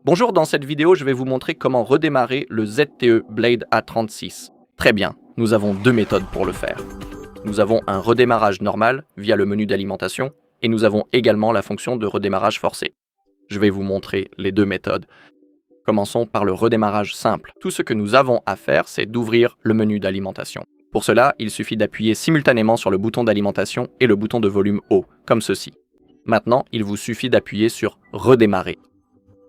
Bonjour, dans cette vidéo, je vais vous montrer comment redémarrer le ZTE Blade A36. Très bien, nous avons deux méthodes pour le faire. Nous avons un redémarrage normal via le menu d'alimentation et nous avons également la fonction de redémarrage forcé. Je vais vous montrer les deux méthodes. Commençons par le redémarrage simple. Tout ce que nous avons à faire, c'est d'ouvrir le menu d'alimentation. Pour cela, il suffit d'appuyer simultanément sur le bouton d'alimentation et le bouton de volume haut, comme ceci. Maintenant, il vous suffit d'appuyer sur Redémarrer.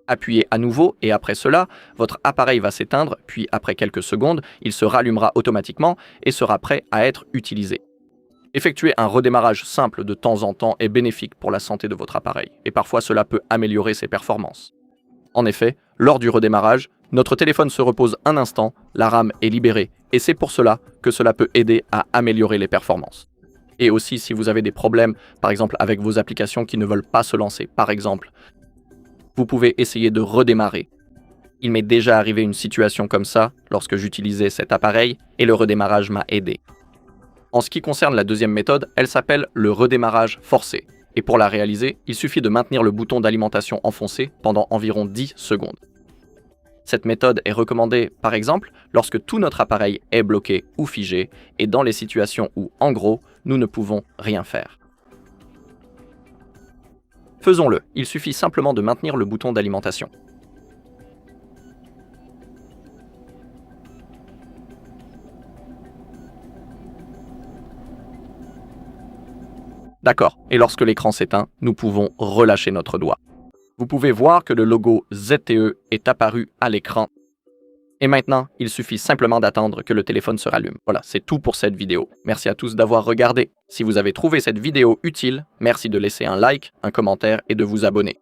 Appuyez à nouveau et après cela, votre appareil va s'éteindre, puis après quelques secondes, il se rallumera automatiquement et sera prêt à être utilisé. Effectuer un redémarrage simple de temps en temps est bénéfique pour la santé de votre appareil et parfois cela peut améliorer ses performances. En effet, lors du redémarrage, notre téléphone se repose un instant, la RAM est libérée et c'est pour cela que cela peut aider à améliorer les performances. Et aussi si vous avez des problèmes, par exemple avec vos applications qui ne veulent pas se lancer, par exemple, vous pouvez essayer de redémarrer. Il m'est déjà arrivé une situation comme ça lorsque j'utilisais cet appareil et le redémarrage m'a aidé. En ce qui concerne la deuxième méthode, elle s'appelle le redémarrage forcé. Et pour la réaliser, il suffit de maintenir le bouton d'alimentation enfoncé pendant environ 10 secondes. Cette méthode est recommandée, par exemple, lorsque tout notre appareil est bloqué ou figé et dans les situations où, en gros, nous ne pouvons rien faire. Faisons-le, il suffit simplement de maintenir le bouton d'alimentation. D'accord, et lorsque l'écran s'éteint, nous pouvons relâcher notre doigt. Vous pouvez voir que le logo ZTE est apparu à l'écran. Et maintenant, il suffit simplement d'attendre que le téléphone se rallume. Voilà, c'est tout pour cette vidéo. Merci à tous d'avoir regardé. Si vous avez trouvé cette vidéo utile, merci de laisser un like, un commentaire et de vous abonner.